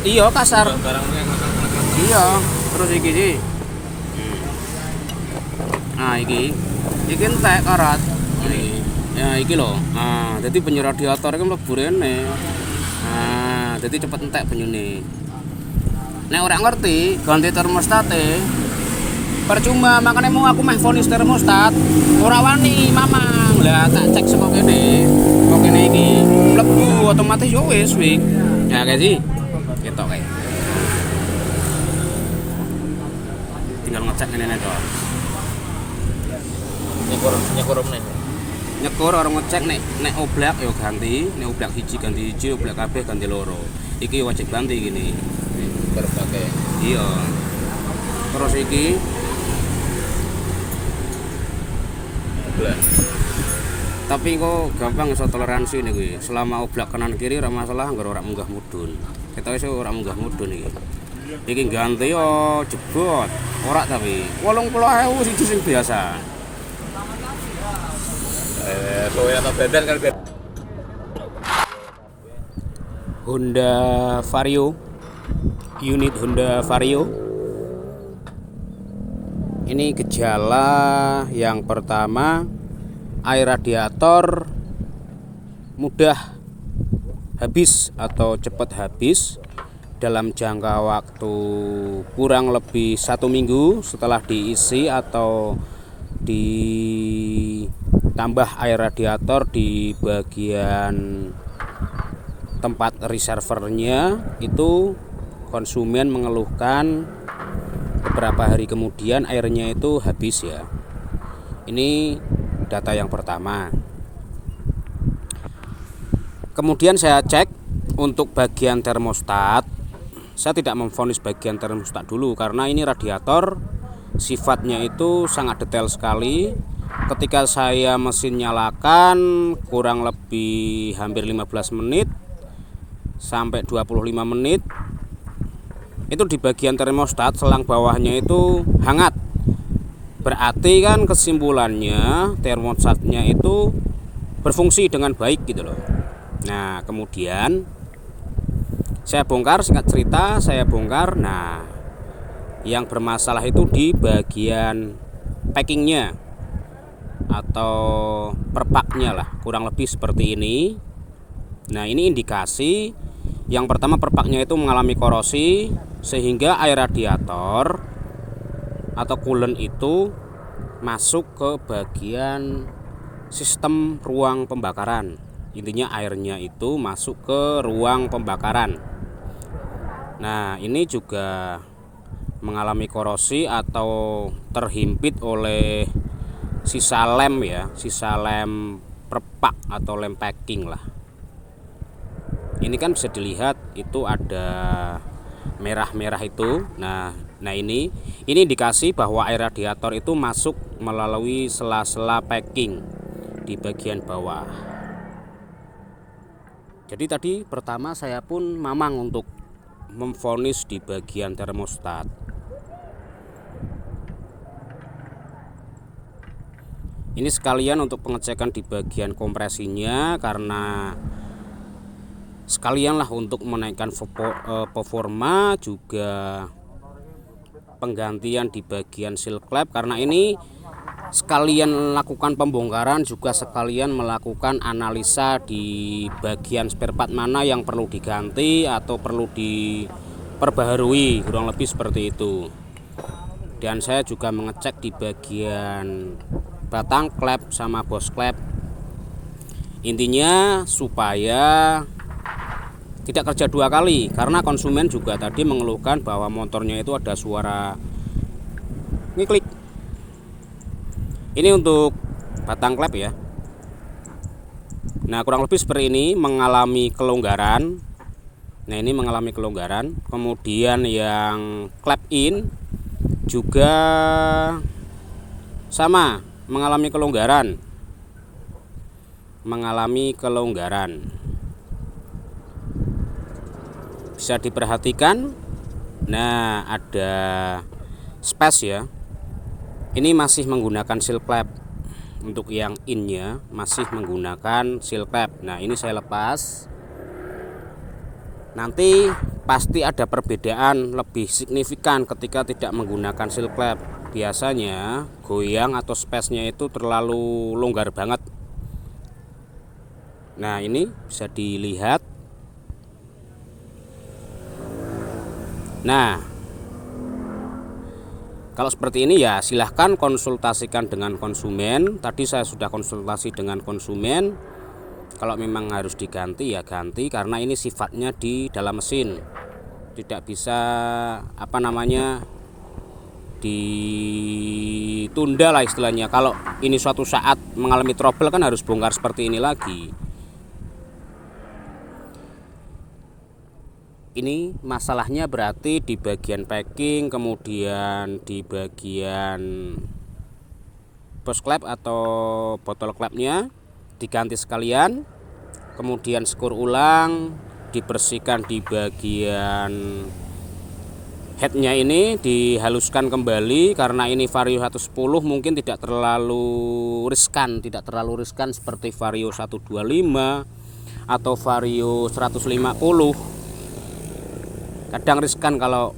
Iya kasar. Barangnya Iya. Terus iki sih. Nah iki entek karat. Ini. Ya iki lho. Nah, dadi banyu radiator iki mlebu rene. Nah, dadi cepet entek banyune. Nek ora ngerti ganti termostate. Percuma makanya mau aku meh vonis termostat ora wani mamang. Lah tak cek saka kene. Kok kene iki mlebu otomatis yo wis wik. Ya kayak sih. Ketok kae. Tinggal ngecek ngene to. nyekur meneh. Nyekur orang ngecek nek oblak yo ganti, nek oblak ganti hiji, oblak kabeh ganti loro. Iki wajib ganti gini. Berbagai. Iya. Terus iki tapi kok gampang iso toleransi nih gue. Selama oblak kanan kiri ora masalah, nggak ora munggah mudun. Kita iso ora munggah mudun iki. Iki ganti yo jebot. Ora tapi 80.000 siji sing biasa. Kowe atau beden kan beda. Honda Vario. Unit Honda Vario. Ini gejala yang pertama, air radiator mudah habis atau cepat habis dalam jangka waktu kurang lebih 1 minggu setelah diisi atau ditambah air radiator di bagian tempat reservernya. Itu konsumen mengeluhkan beberapa hari kemudian airnya itu habis ya. Ini data yang pertama. Kemudian saya cek untuk bagian termostat. Saya tidak memvonis bagian termostat dulu karena ini radiator sifatnya itu sangat detail sekali. Ketika saya mesin nyalakan kurang lebih hampir 15 menit sampai 25 menit itu di bagian termostat selang bawahnya itu hangat. Berarti kan kesimpulannya termostatnya itu berfungsi dengan baik gitu loh. Nah kemudian saya bongkar, singkat cerita saya bongkar. Nah yang bermasalah itu di bagian packingnya atau perpaknya lah, kurang lebih seperti ini. Nah ini indikasi yang pertama, perpaknya itu mengalami korosi sehingga air radiator atau coolant itu masuk ke bagian sistem ruang pembakaran. Intinya airnya itu masuk ke ruang pembakaran. Nah ini juga mengalami korosi atau terhimpit oleh sisa lem ya, sisa lem perpak atau lem packing lah. Ini kan bisa dilihat itu ada merah-merah itu. Nah ini indikasi bahwa air radiator itu masuk melalui sela-sela packing di bagian bawah. Jadi tadi pertama saya pun mamang untuk memvonis di bagian termostat. Ini sekalian untuk pengecekan di bagian kompresinya, karena sekalianlah untuk menaikkan performa, juga penggantian di bagian seal clamp. Karena ini sekalian melakukan pembongkaran, juga sekalian melakukan analisa di bagian spare part mana yang perlu diganti atau perlu diperbaharui, kurang lebih seperti itu. Dan saya juga mengecek di bagian batang klep sama bos klep. Intinya supaya tidak kerja dua kali, karena konsumen juga tadi mengeluhkan bahwa motornya itu ada suara ngiklik. Ini untuk batang klep ya. Nah kurang lebih seperti ini, mengalami kelonggaran. Nah ini mengalami kelonggaran. Kemudian yang klep in juga sama, mengalami kelonggaran. Bisa diperhatikan. Nah ada space ya. Ini masih menggunakan seal clamp. Untuk yang innya masih menggunakan seal clamp. Nah ini saya lepas. Nanti pasti ada perbedaan lebih signifikan ketika tidak menggunakan seal clap. Biasanya goyang atau space-nya itu terlalu longgar banget. Nah, ini bisa dilihat. Nah, kalau seperti ini ya silahkan konsultasikan dengan konsumen. Tadi saya sudah konsultasi dengan konsumen. Kalau memang harus diganti ya ganti, karena ini sifatnya di dalam mesin. Tidak bisa ditunda lah istilahnya. Kalau ini suatu saat mengalami trouble kan harus bongkar seperti ini lagi. Ini masalahnya berarti di bagian packing, kemudian di bagian post clap atau botol clapnya diganti sekalian, kemudian skur ulang, dibersihkan di bagian headnya ini, dihaluskan kembali karena ini Vario 110 mungkin tidak terlalu riskan seperti Vario 125 atau Vario 150. Kadang riskan kalau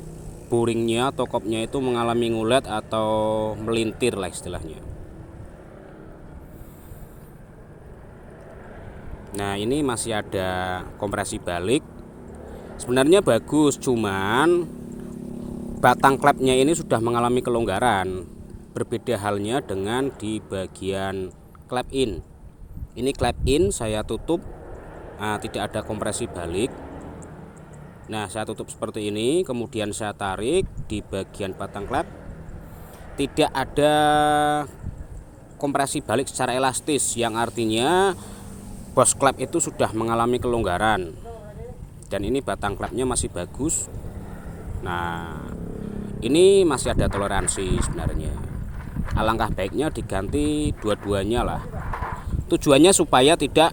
boringnya atau kopnya itu mengalami ngulet atau melintir lah istilahnya. Nah, ini masih ada kompresi balik. Sebenarnya bagus, cuman batang klepnya ini sudah mengalami kelonggaran. Berbeda halnya dengan di bagian klep in. Ini klep in saya tutup, tidak ada kompresi balik. Nah, saya tutup seperti ini, kemudian saya tarik di bagian batang klep. Tidak ada kompresi balik secara elastis, yang artinya bos klep itu sudah mengalami kelonggaran. Dan ini batang klepnya masih bagus. Nah, ini masih ada toleransi sebenarnya. Alangkah baiknya diganti dua-duanya lah. Tujuannya supaya tidak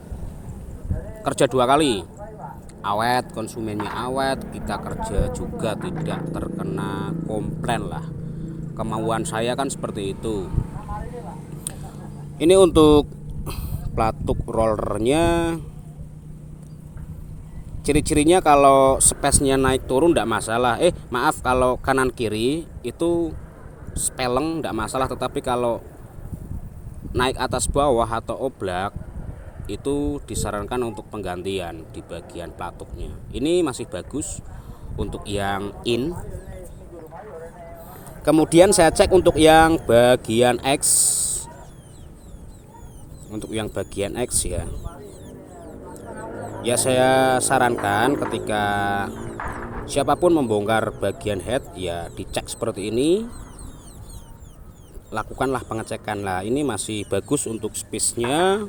kerja dua kali. Awet, konsumennya awet, kita kerja juga tidak terkena komplain lah. Kemauan saya kan seperti itu. Ini untuk pelatuk rollernya. Ciri-cirinya kalau space-nya naik turun tidak masalah. Maaf, kalau kanan kiri itu speleng tidak masalah, tetapi kalau naik atas bawah atau oblak itu disarankan untuk penggantian di bagian pelatuknya. Ini masih bagus untuk yang in. Kemudian saya cek untuk yang bagian X. Untuk yang bagian X ya. Ya, saya sarankan ketika siapapun membongkar bagian head ya dicek seperti ini. Lakukanlah pengecekan lah. Ini masih bagus untuk space-nya.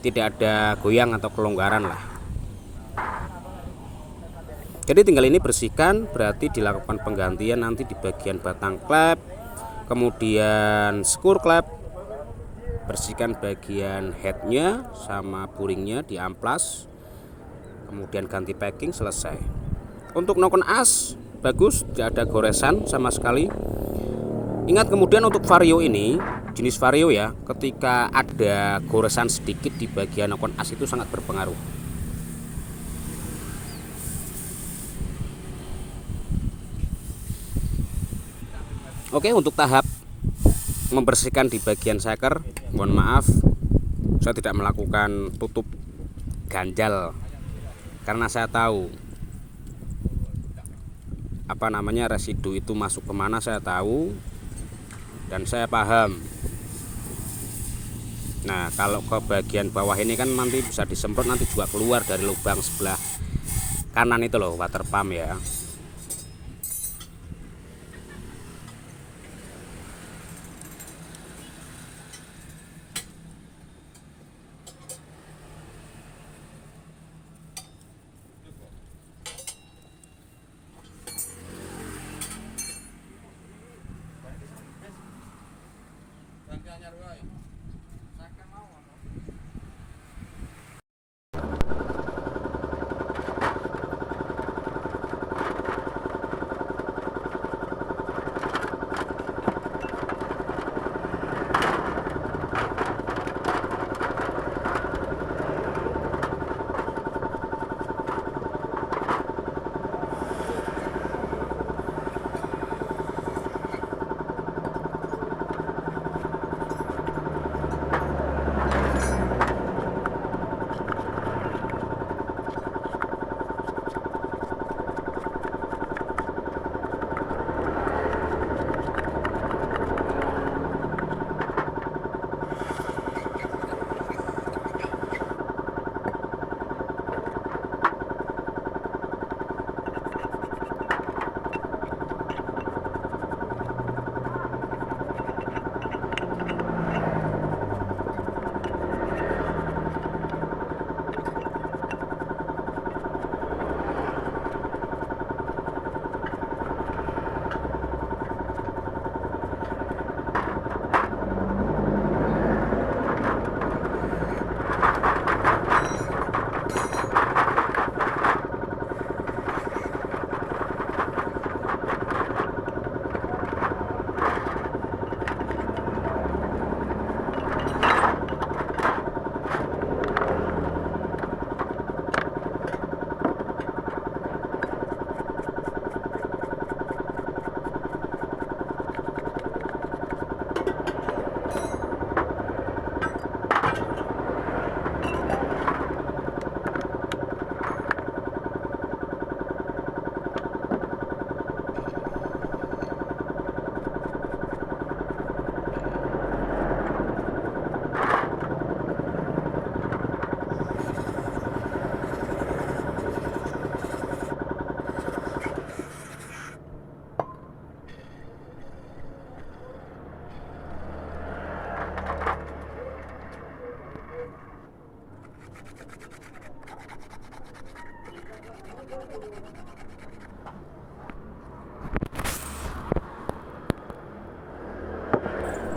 Tidak ada goyang atau kelonggaran lah. Jadi tinggal ini bersihkan, berarti dilakukan penggantian nanti di bagian batang klep, kemudian skur klep, bersihkan bagian headnya sama buringnya, diamplas, kemudian ganti packing, selesai. Untuk nokon as bagus, tidak ada goresan sama sekali. Ingat, kemudian untuk Vario ini, jenis Vario ya, ketika ada goresan sedikit di bagian nokon as itu sangat berpengaruh. Oke, untuk tahap membersihkan di bagian shaker, mohon maaf saya tidak melakukan tutup ganjal karena saya tahu residu itu masuk kemana, saya tahu dan saya paham. Nah, kalau ke bagian bawah ini kan nanti bisa disemprot, nanti juga keluar dari lubang sebelah kanan itu loh, water pump ya.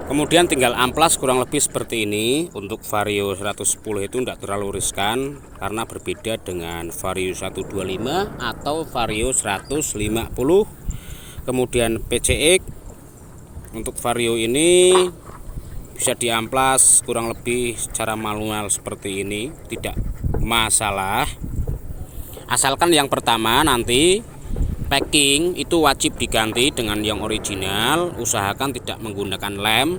Kemudian tinggal amplas kurang lebih seperti ini. Untuk Vario 110 itu tidak terlalu riskan karena berbeda dengan Vario 125 atau Vario 150. Kemudian PCX untuk Vario ini bisa diamplas kurang lebih secara manual seperti ini, tidak masalah. Asalkan yang pertama nanti packing itu wajib diganti dengan yang original. Usahakan tidak menggunakan lem.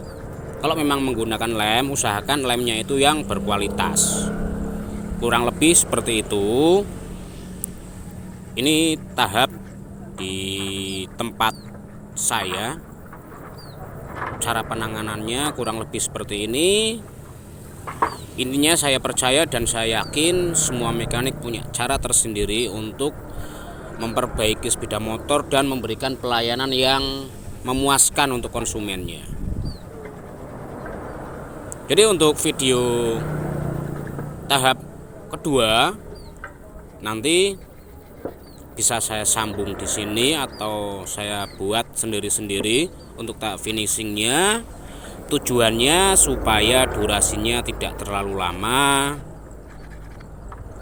Kalau memang menggunakan lem, usahakan lemnya itu yang berkualitas. Kurang lebih seperti itu. Ini tahap di tempat saya. Cara penanganannya kurang lebih seperti ini. Intinya saya percaya dan saya yakin semua mekanik punya cara tersendiri untuk memperbaiki sepeda motor dan memberikan pelayanan yang memuaskan untuk konsumennya. Jadi untuk video tahap kedua nanti bisa saya sambung di sini atau saya buat sendiri-sendiri untuk tahap finishingnya. Tujuannya supaya durasinya tidak terlalu lama.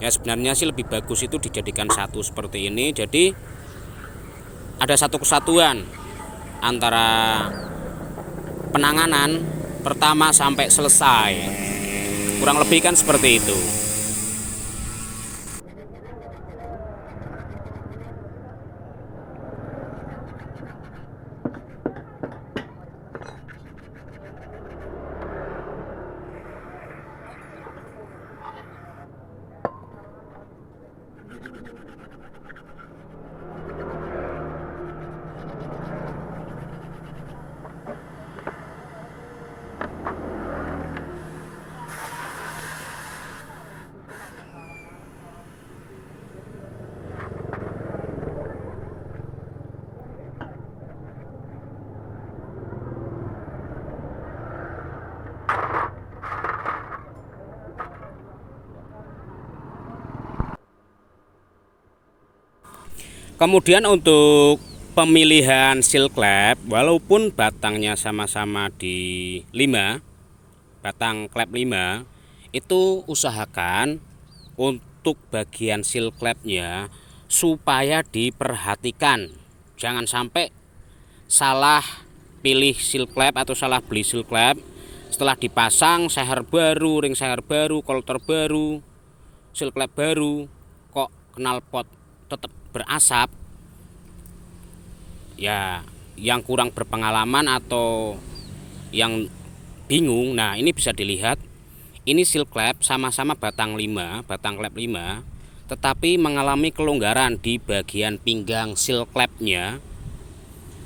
Ya sebenarnya sih lebih bagus itu dijadikan satu seperti ini. Jadi ada satu kesatuan antara penanganan pertama sampai selesai. Kurang lebih kan seperti itu. Kemudian untuk pemilihan seal klep, walaupun batangnya sama-sama di 5, batang klep 5, itu usahakan untuk bagian seal klepnya supaya diperhatikan. Jangan sampai salah pilih seal klep atau salah beli seal klep. Setelah dipasang seher baru, ring seher baru, kolter baru, seal klep baru, kok knalpot tetap berasap. Ya yang kurang berpengalaman atau yang bingung, nah ini bisa dilihat. Ini seal klep sama-sama batang 5, batang klep 5, tetapi mengalami kelonggaran di bagian pinggang seal klepnya.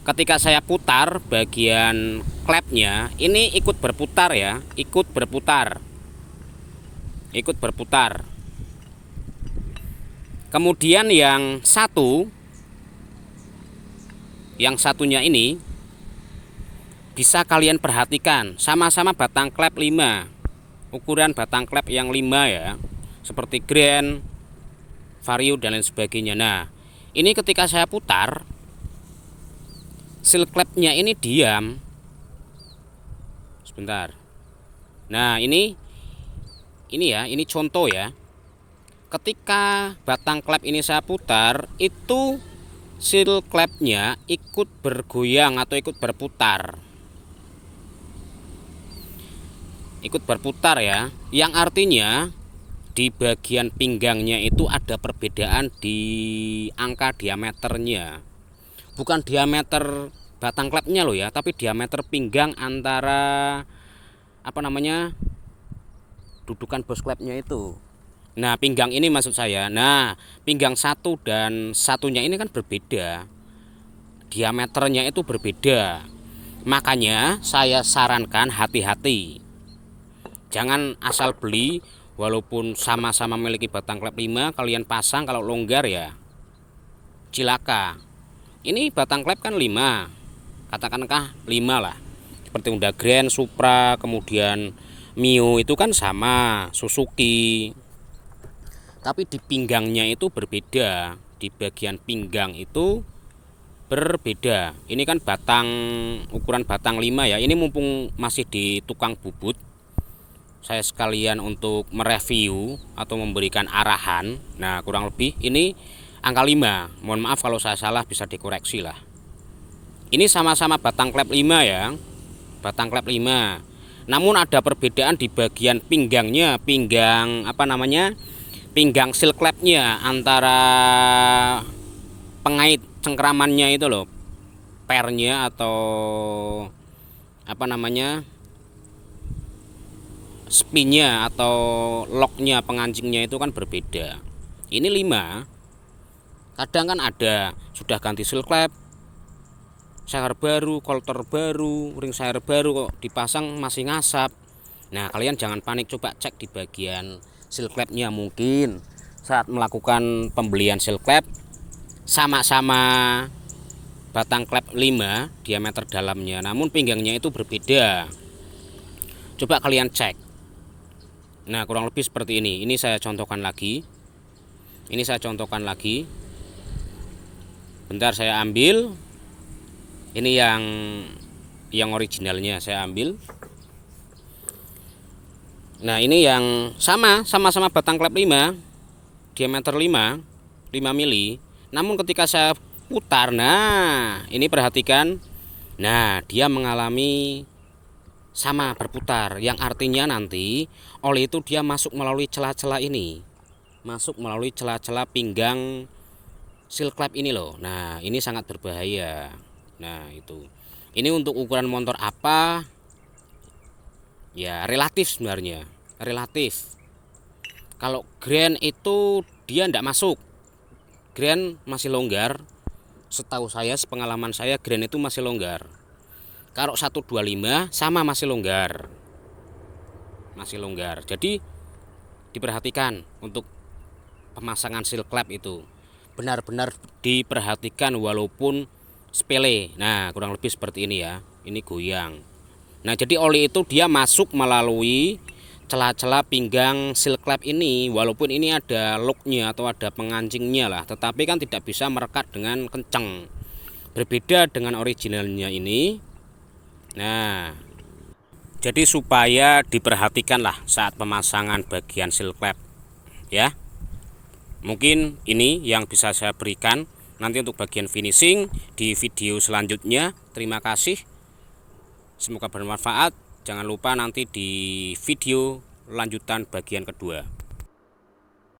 Ketika saya putar bagian klepnya, ini ikut berputar ya, ikut berputar. Kemudian yang satunya ini bisa kalian perhatikan, sama-sama batang klep 5. Ukuran batang klep yang 5 ya, seperti Grand, Vario dan lain sebagainya. Nah, ini ketika saya putar, seal klepnya ini diam. Sebentar. Nah, ini contoh ya. Ketika batang klep ini saya putar, itu seal klepnya ikut bergoyang atau ikut berputar. Ya, yang artinya di bagian pinggangnya itu ada perbedaan di angka diameternya. Bukan diameter batang klepnya loh ya, tapi diameter pinggang antara dudukan bos klepnya itu. Nah, pinggang ini maksud saya. Nah, pinggang satu dan satunya ini kan berbeda. Diameternya itu berbeda. Makanya saya sarankan hati-hati. Jangan asal beli walaupun sama-sama memiliki batang klep 5, kalian pasang kalau longgar ya cilaka. Ini batang klep kan 5. Katakanlah 5 lah. Seperti Honda Grand, Supra, kemudian Mio itu kan sama, Suzuki. Tapi di pinggangnya itu berbeda. di bagian pinggang itu berbeda. Ini kan ukuran batang 5 ya. Ini mumpung masih di tukang bubut, saya sekalian untuk mereview atau memberikan arahan. Nah, kurang lebih ini angka 5. Mohon maaf kalau saya salah, bisa dikoreksi lah. Ini sama-sama batang klep 5 ya. Batang klep 5. Namun ada perbedaan di bagian pinggangnya, pinggang seal klepnya, antara pengait cengkeramannya itu loh, pernya atau spinnya atau locknya, pengancingnya itu kan berbeda. Ini 5. Kadang kan ada sudah ganti seal klep, sayar baru, koltor baru, ring sayar baru, kok dipasang masih ngasap. Nah, kalian jangan panik, coba cek di bagian seal klepnya. Mungkin saat melakukan pembelian seal klep sama-sama batang klep 5 diameter dalamnya, namun pinggangnya itu berbeda. Coba kalian cek. Nah, kurang lebih seperti ini. Ini saya contohkan lagi. Bentar, saya ambil. Ini yang originalnya saya ambil. Nah, ini yang sama-sama batang klep 5, diameter 5 mili. Namun ketika saya putar, nah ini perhatikan, nah dia mengalami sama berputar, yang artinya nanti oli itu dia masuk melalui celah-celah ini, masuk melalui celah-celah pinggang seal klep ini loh. Nah, ini sangat berbahaya. Nah, itu. Ini untuk ukuran motor apa? Ya, relatif sebenarnya. Relatif. Kalau Grand itu dia tidak masuk. Grand masih longgar. Setahu saya, sepengalaman saya, Grand itu masih longgar. Kalau 125 sama masih longgar. Jadi diperhatikan untuk pemasangan seal klep itu. Benar-benar diperhatikan walaupun sepele. Nah, kurang lebih seperti ini ya. Ini goyang. Nah, jadi oli itu dia masuk melalui celah-celah pinggang seal klep ini, walaupun ini ada locknya atau ada pengancingnya lah, tetapi kan tidak bisa merekat dengan kencang. Berbeda dengan originalnya ini. Nah, jadi supaya diperhatikan lah saat pemasangan bagian seal klep ya. Mungkin ini yang bisa saya berikan. Nanti untuk bagian finishing di video selanjutnya. Terima kasih. Semoga bermanfaat. Jangan lupa nanti di video lanjutan bagian kedua.